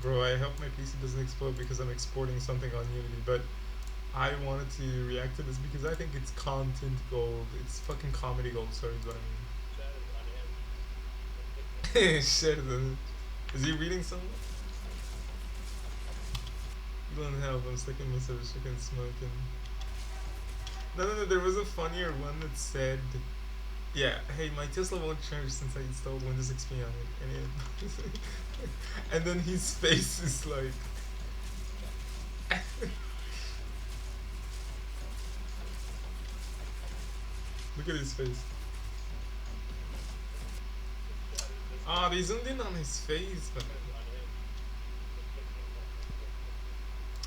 Bro, I hope my PC doesn't explode because I'm exporting something on Unity, but I wanted to react to this because I think it's content gold. It's fucking comedy gold, sorry is what I mean. Shit, is he reading something? Elon, help, I'm stuck in myself, chicken smoking. No, no, no, there was a funnier one that said, yeah, hey, my Tesla won't charge since I installed Windows XP on it. And then his face is like, look at his face. Ah, they zoomed in on his face, but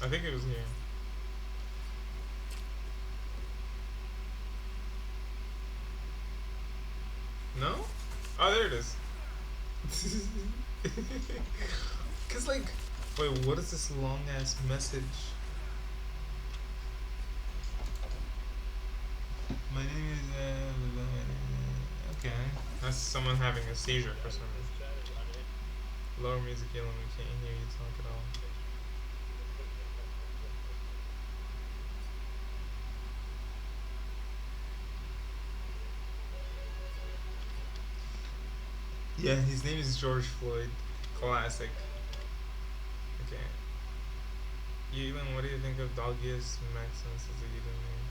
I think it was here. No? Oh, there it is. Cause like, wait, what is this long ass message? My name is. Okay, that's someone having a seizure for some reason. Lower music, Elon, we can't hear you talk at all. Yeah, his name is George Floyd. Classic. Okay. Elon, what do you think of Doggius Maximus as a given name?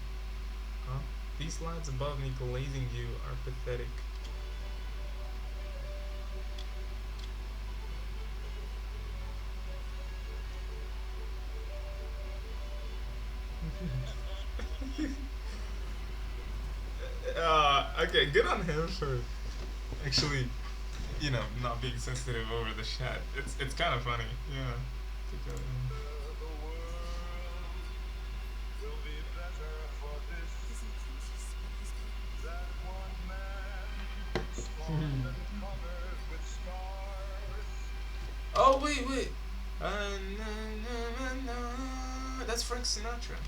Huh? These lads above me glazing you are pathetic. Okay, good on him for actually, not being sensitive over the chat. It's kind of funny. Yeah. Oh wait, wait. Na, na, na, na. That's Frank Sinatra.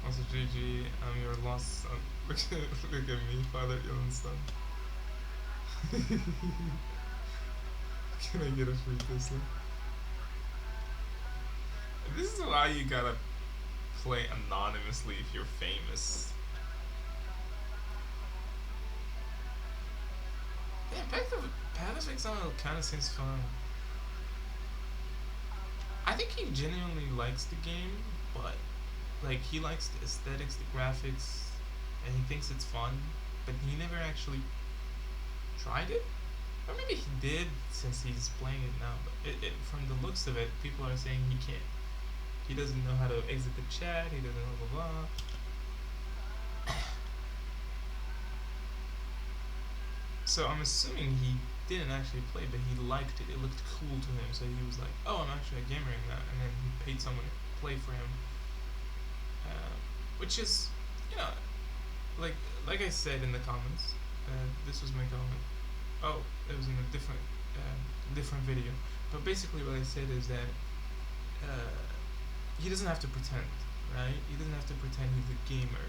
Also, GG, I'm your lost son. Look at me, Father Elon son. Can I get a free Tesla? This is why you gotta play anonymously if you're famous. Yeah, Path of Exile kind of seems fun. I think he genuinely likes the game, but like he likes the aesthetics, the graphics, and he thinks it's fun, but he never actually tried it. Or maybe he did since he's playing it now. But from the looks of it, people are saying he can't. He doesn't know how to exit the chat. He doesn't know blah blah. So I'm assuming he didn't actually play, but he liked it. It looked cool to him, so he was like, "Oh, I'm actually a gamer in that." And then he paid someone to play for him, which is, you know, like I said in the comments. This was my comment. Oh, it was in a different video. But basically, what I said is that he doesn't have to pretend, right? He doesn't have to pretend he's a gamer.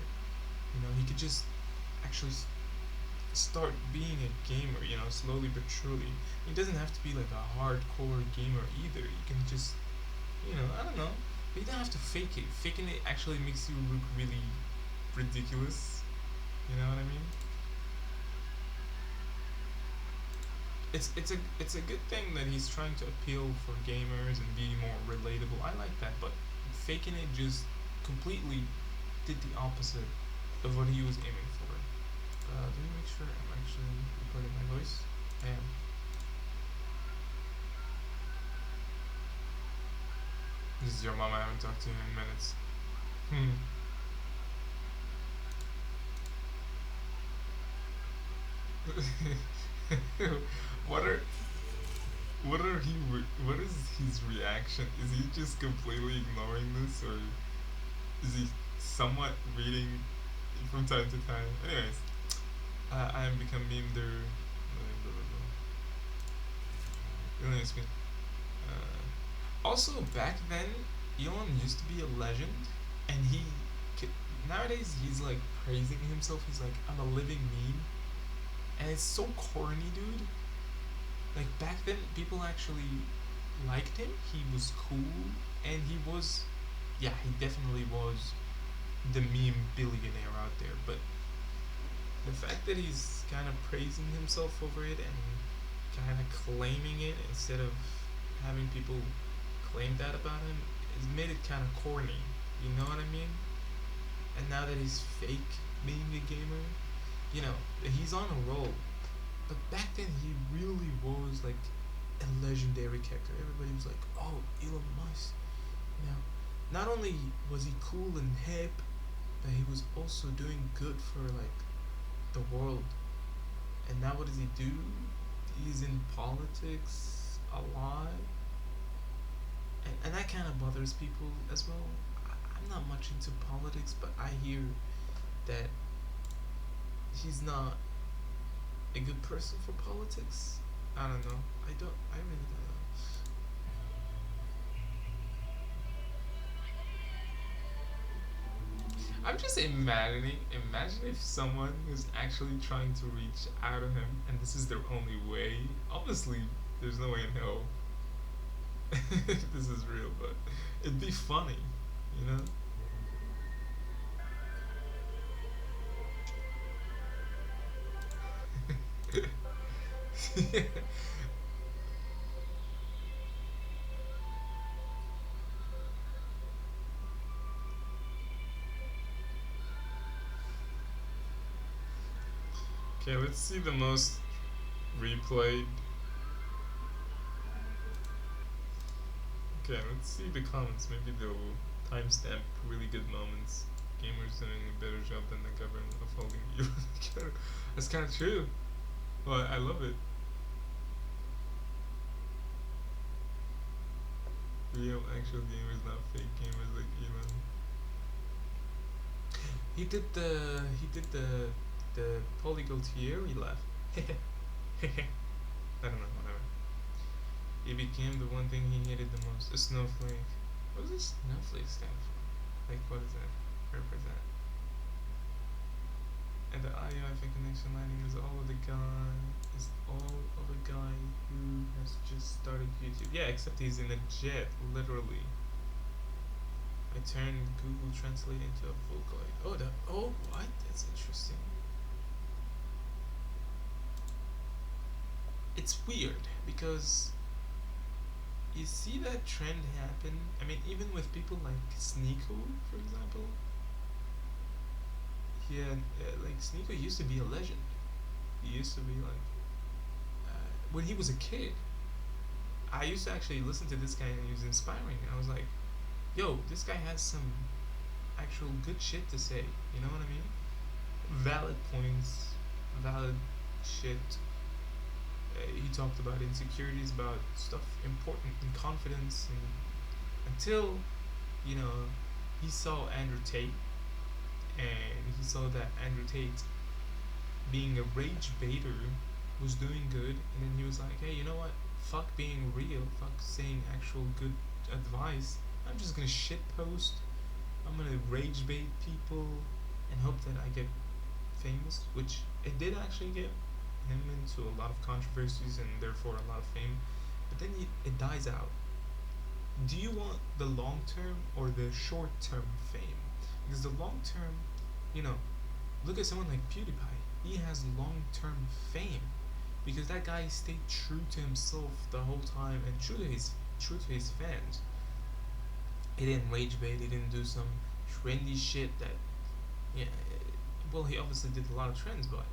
He could just actually start being a gamer, slowly but surely. He doesn't have to be like a hardcore gamer either. You can just, I don't know. But you don't have to fake it. Faking it actually makes you look really ridiculous. You know what I mean? It's a good thing that he's trying to appeal for gamers and be more relatable. I like that, but faking it just completely did the opposite of what he was aiming for. Let me make sure I'm actually recording my voice. I am. This is your mom. I haven't talked to you in minutes. what are what is his reaction? Is he just completely ignoring this, or is he somewhat reading from time to time? Anyways, I am become memer. Anyways, also back then, Elon used to be a legend, and nowadays he's like praising himself. He's like, I'm a living meme, and it's so corny, dude. Like back then, people actually liked him. He was cool, and he was, yeah, he definitely was the meme billionaire out there. But the fact that he's kind of praising himself over it and kind of claiming it instead of having people claim that about him has made it kind of corny. You know what I mean? And now that he's fake being a gamer, you know, he's on a roll. But back then, he really was like a legendary character. Everybody was like, "Oh, Elon Musk." You know, not only was he cool and hip, but he was also doing good for like the world. And now what does he do? He's in politics a lot, and that kind of bothers people as well. I'm not much into politics, but I hear that he's not a good person for politics. I don't know. I really don't know. I'm just imagining. Imagine if someone was actually trying to reach out to him, and this is their only way. Obviously, there's no way in hell this is real, but it'd be funny, you know. Okay, let's see the most replayed. Okay, let's see the comments. Maybe they'll timestamp really good moments. Gamers doing a better job than the government of holding you. That's kind of true. Well, I love it. Real, actual gamers, not fake gamers like Elon. He did the polygon theory laugh. I don't know, whatever. It became the one thing he hated the most. A snowflake. What does this snowflake stand for? Like, what does that represent? And the IOFA connection lighting is all of a guy who has just started YouTube. Yeah, except he's in a jet, literally. I turned Google Translate into a Vocaloid. Oh what? That's interesting. It's weird because you see that trend happen. I mean, even with people like Sneeko, for example. Yeah, like Sneeko used to be a legend. He used to be like when he was a kid. I used to actually listen to this guy and he was inspiring. I was like, yo, this guy has some actual good shit to say. You know what I mean? Valid points, valid shit. He talked about insecurities, about stuff important and confidence, and until you know he saw Andrew Tate, and he saw that Andrew Tate being a rage baiter was doing good, and then he was like, hey, you know what? Fuck being real, fuck saying actual good advice. I'm just gonna shit post. I'm gonna rage bait people and hope that I get famous, which it did actually get him into a lot of controversies and therefore a lot of fame. But then it dies out. Do you want the long term or the short term fame? Because the long term, you know, look at someone like PewDiePie. He has long term fame because that guy stayed true to himself the whole time and true to his fans. He didn't rage bait. He didn't do some trendy shit that, yeah. Well, he obviously did a lot of trends, but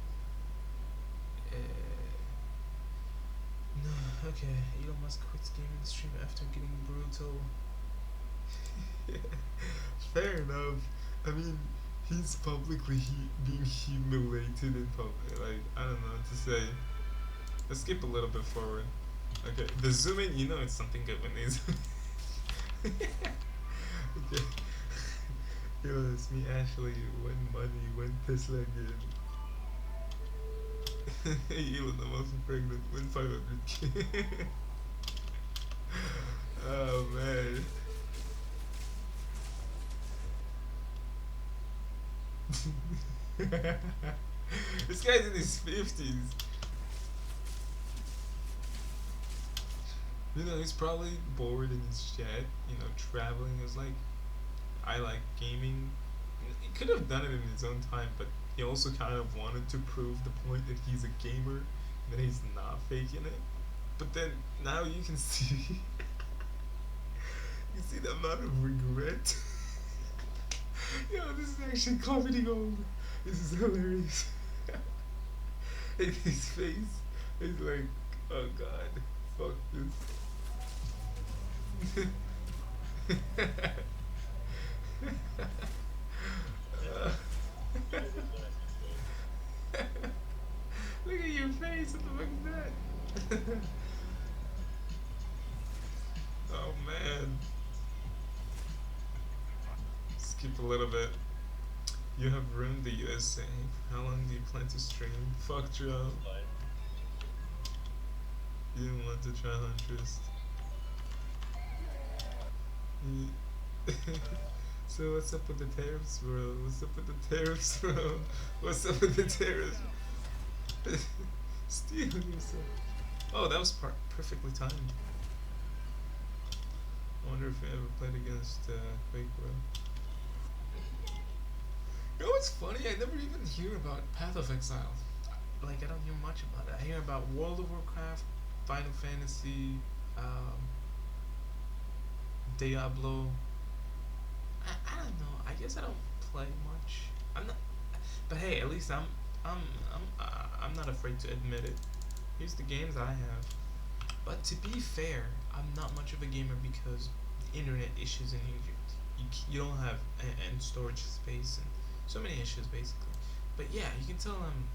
no. Okay, Elon Musk quits gaming stream after getting brutal. Fair enough. I mean, he's publicly being humiliated in public. Like, I don't know what to say. Let's skip a little bit forward. Okay, the zoom in, you know it's something good when they zoom in. Okay. Yo, it's me, Ashley. When money, when Tesla again. Elon almost pregnant. When 500K. Oh man. This guy's in his 50s. You know, he's probably bored in his jet, you know, traveling. It's like, I like gaming. He could have done it in his own time, but he also kind of wanted to prove the point that he's a gamer, that he's not faking it. But then now you can see, you see the amount of regret. Yo, this is actually comedy gold. This is hilarious. In his face, it's like, oh god, fuck this. Uh, Look at your face. What the fuck is that? Oh man. Skip a little bit. You have ruined the USA. How long do you plan to stream? Fuck Joe. You didn't want to try Huntress. So what's up with the tariffs, bro? What's up with the tariffs, bro? What's up with the tariffs? Steal yourself. Oh, that was perfectly timed. I wonder if I ever played against Quake, bro. You know what's funny? I never even hear about Path of Exile. Like, I don't hear much about it. I hear about World of Warcraft, Final Fantasy, Diablo. I don't know. I guess I don't play much. I'm not. But hey, at least I'm not afraid to admit it. Here's the games I have. But to be fair, I'm not much of a gamer because the internet issues in Egypt. You don't have and storage space and so many issues basically. But yeah, you can tell I'm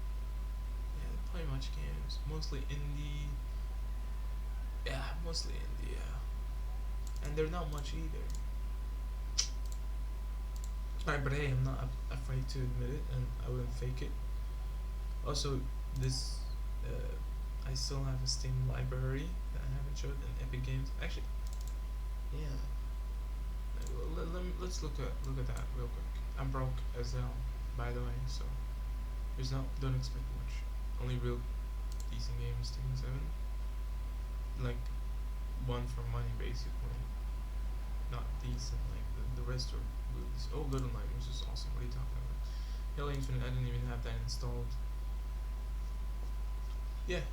play much games. Mostly indie. Yeah, mostly indie. Yeah, and they're not much either. Alright, but hey, I'm not afraid to admit it, and I wouldn't fake it. Also, this I still have a Steam library that I haven't showed, and Epic Games. Actually, yeah. Let's look at that real quick. I'm broke as hell, by the way, so don't expect much. Only real decent games, Steam 7. Like one for money, basically. Not decent. Like the rest are movies. Oh, Little Nightmares is awesome. What are you talking about? Halo Infinite, I didn't even have that installed. Yeah.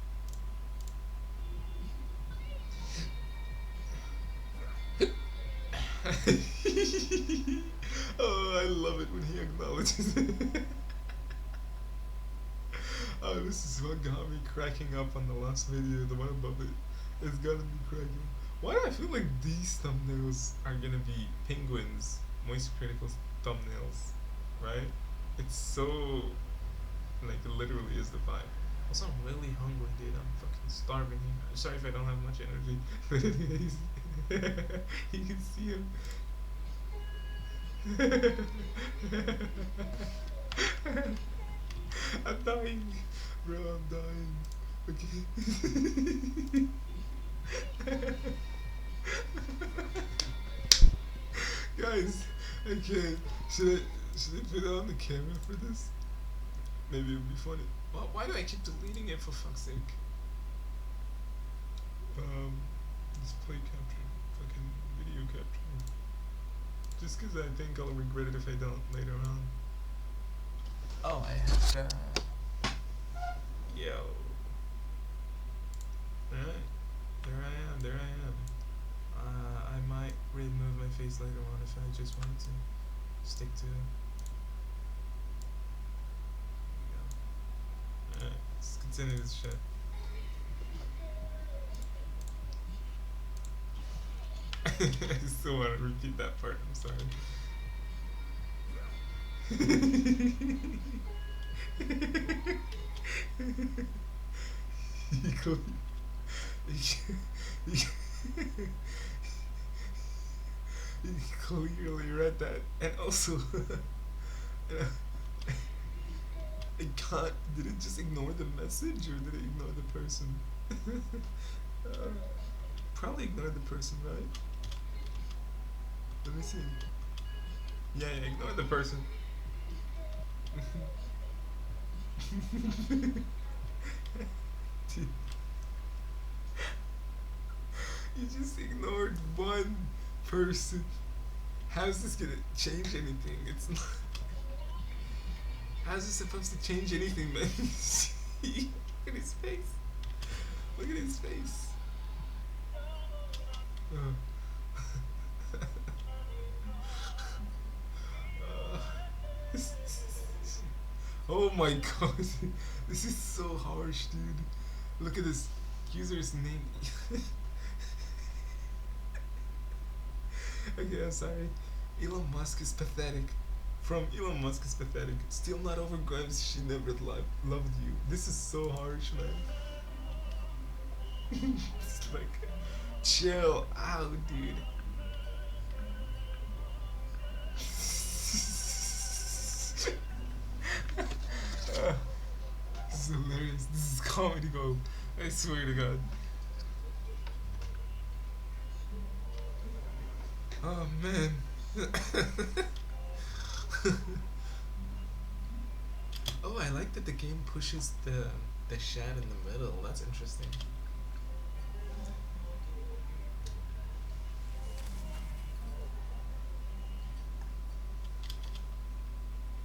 Oh, I love it when he acknowledges it. Oh, this is what got me cracking up on the last video, the one above it. It's gonna be cracking. Why do I feel like these thumbnails are gonna be penguins, moist critical thumbnails, right? It's so, like, it literally is the vibe. Also, I'm really hungry, dude. I'm fucking starving here. I'm sorry if I don't have much energy, but anyways, you can see him. I'm dying, bro. I'm dying. Okay. Guys, okay. Should I put on the camera for this? Maybe it'll be funny. Well, why do I keep deleting it for fuck's sake? Display capture, fucking video capture. Just 'cause I think I'll regret it if I don't later on. Oh, I have yo. Alright. There I am. I might remove my face later on if I just wanted to stick to it. Alright, let's continue this shit. I still want to repeat that part, I'm sorry. You clearly read that, and also, I can't. Did it just ignore the message, or did it ignore the person? Probably ignore the person, right? Let me see. Yeah, ignore the person. Dude, you just ignored one person. How's this gonna change anything? It's not. How's this supposed to change anything, man? Look at his face. Look at his face. Uh, uh, oh my god. This is so harsh, dude. Look at this user's name. Okay, I'm sorry. Elon Musk is pathetic. From Elon Musk is pathetic. Still not over Grimes, she never loved you. This is so harsh, man. It's like, chill out, dude. This is hilarious. This is comedy gold. I swear to God. Oh man. Oh, I like that the game pushes the shad in the middle. That's interesting.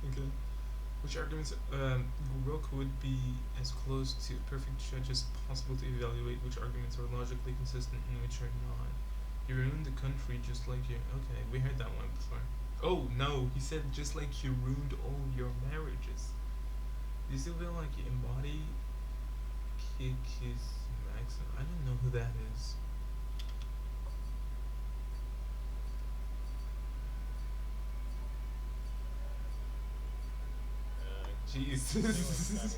Okay. Which arguments Rook would be as close to perfect judge as possible to evaluate which arguments are logically consistent and which are not. You ruined the country just like you. Okay, we heard that one before. Oh no, he said just like you ruined all your marriages. Do you still feel like you embody Kiki's Max? I don't know who that is. Jesus.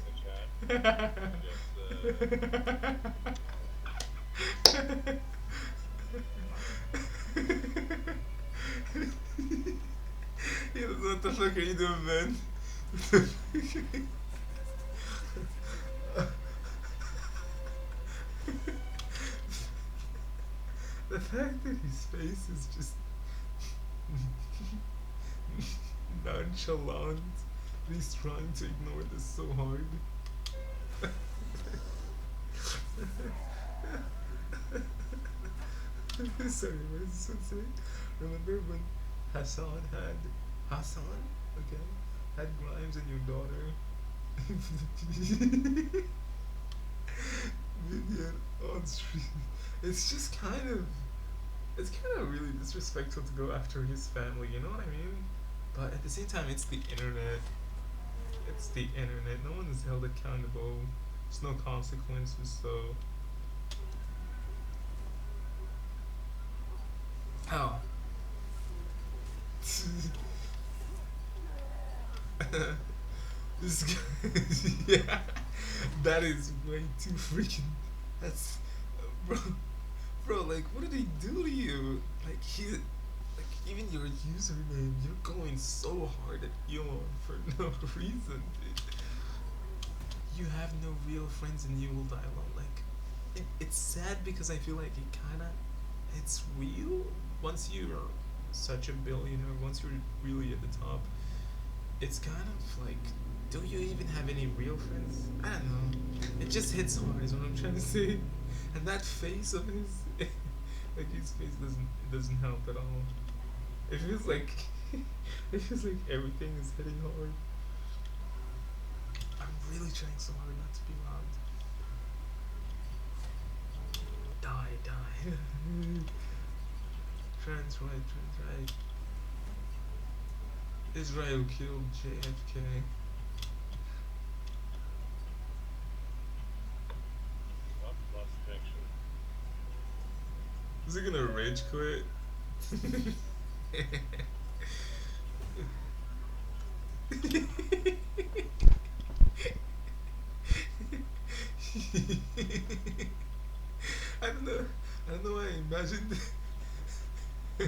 What the fuck are you doing, man? The fact that his face is just nonchalant, he's trying to ignore this so hard. Sorry, what is this one saying? Remember when Hassan had okay, had Grimes and your daughter Vivian on street. It's just it's kind of really disrespectful to go after his family, you know what I mean? But at the same time, it's the internet. It's the internet. No one is held accountable. There's no consequences, so. How? This guy, yeah, that is way too freaking. That's, bro. Like, what did he do to you? Like even your username, you're going so hard at Elon for no reason, dude. You have no real friends and you will die alone. Like, it's sad because I feel like it's real once you're such a billionaire, once you're really at the top. It's kind of like, do you even have any real friends? I don't know. It just hits hard is what I'm trying to say. And that face of his, like his face doesn't help at all. It feels like everything is hitting hard. I'm really trying so hard not to be loud. Die. Trans right. Israel killed JFK. Is he gonna rage quit? I don't know why I imagined I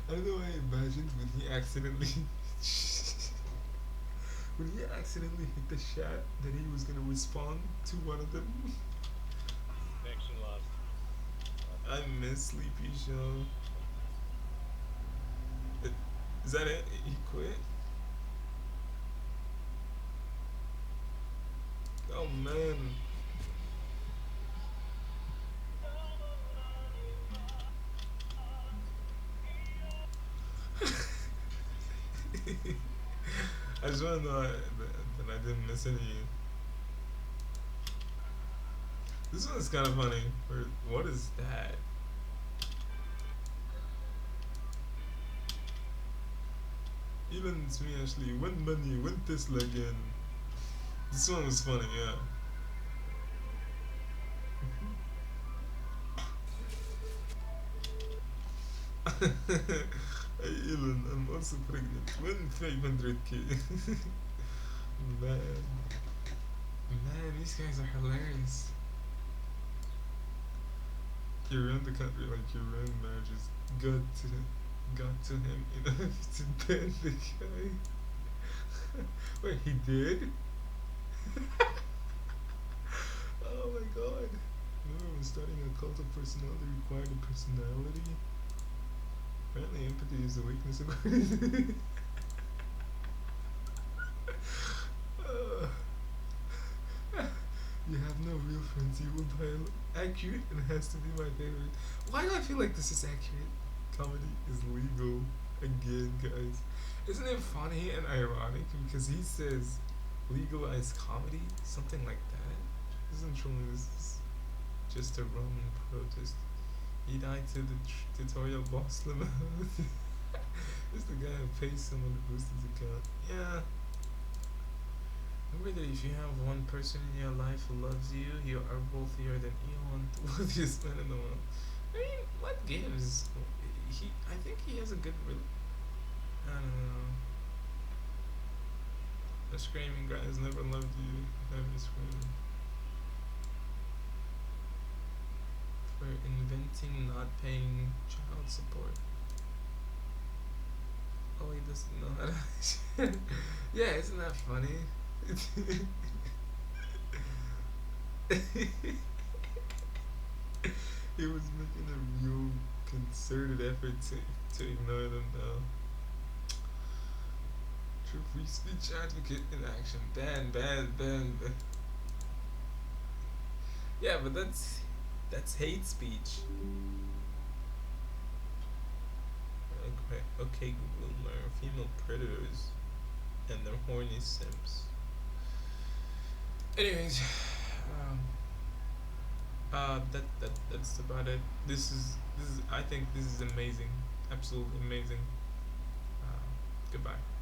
don't know why I imagined when he accidentally hit the shot that he was gonna respond to one of them. Connection lost. I miss Sleepy Show. Is that it? He quit? Oh man. I just want to know that I didn't miss any. This one's kind of funny. What is that? Elon, it's me, Ashley. Win money, win Tesla again. This one was funny, yeah. Hey Elon, I'm also pregnant. Win 500k. Man, man, these guys are hilarious. You ruined the country like your own marriages got to him enough to ban the guy. Wait, he did? Oh my god. Remember when starting a cult of personality required a personality? Apparently empathy is a weakness according uh, you have no real friends, you will die alone. Accurate and has to be my favorite. Why do I feel like this is accurate? Comedy is legal again, guys. Isn't it funny and ironic because he says legalize comedy, something like that? Isn't truly this is just a Roman protest? He died to the tutorial boss limit. This is the guy who pays someone to boost his account. Yeah. Remember that if you have one person in your life who loves you, you are wealthier than Elon, the wealthiest man in the world. I mean, what gives? I think he has a good. I don't know. The screaming guys never loved you. Never screaming. For inventing not paying child support. Oh, he doesn't know how to. Yeah, isn't that funny? He was making a real concerted effort to ignore them though. True free speech advocate in action. Ban, ban, ban, ban. Yeah, but that's hate speech. Okay, okay, Google, learn female predators and their horny simps. Anyways, um, that's about it. This is I think this is amazing, absolutely amazing. Goodbye.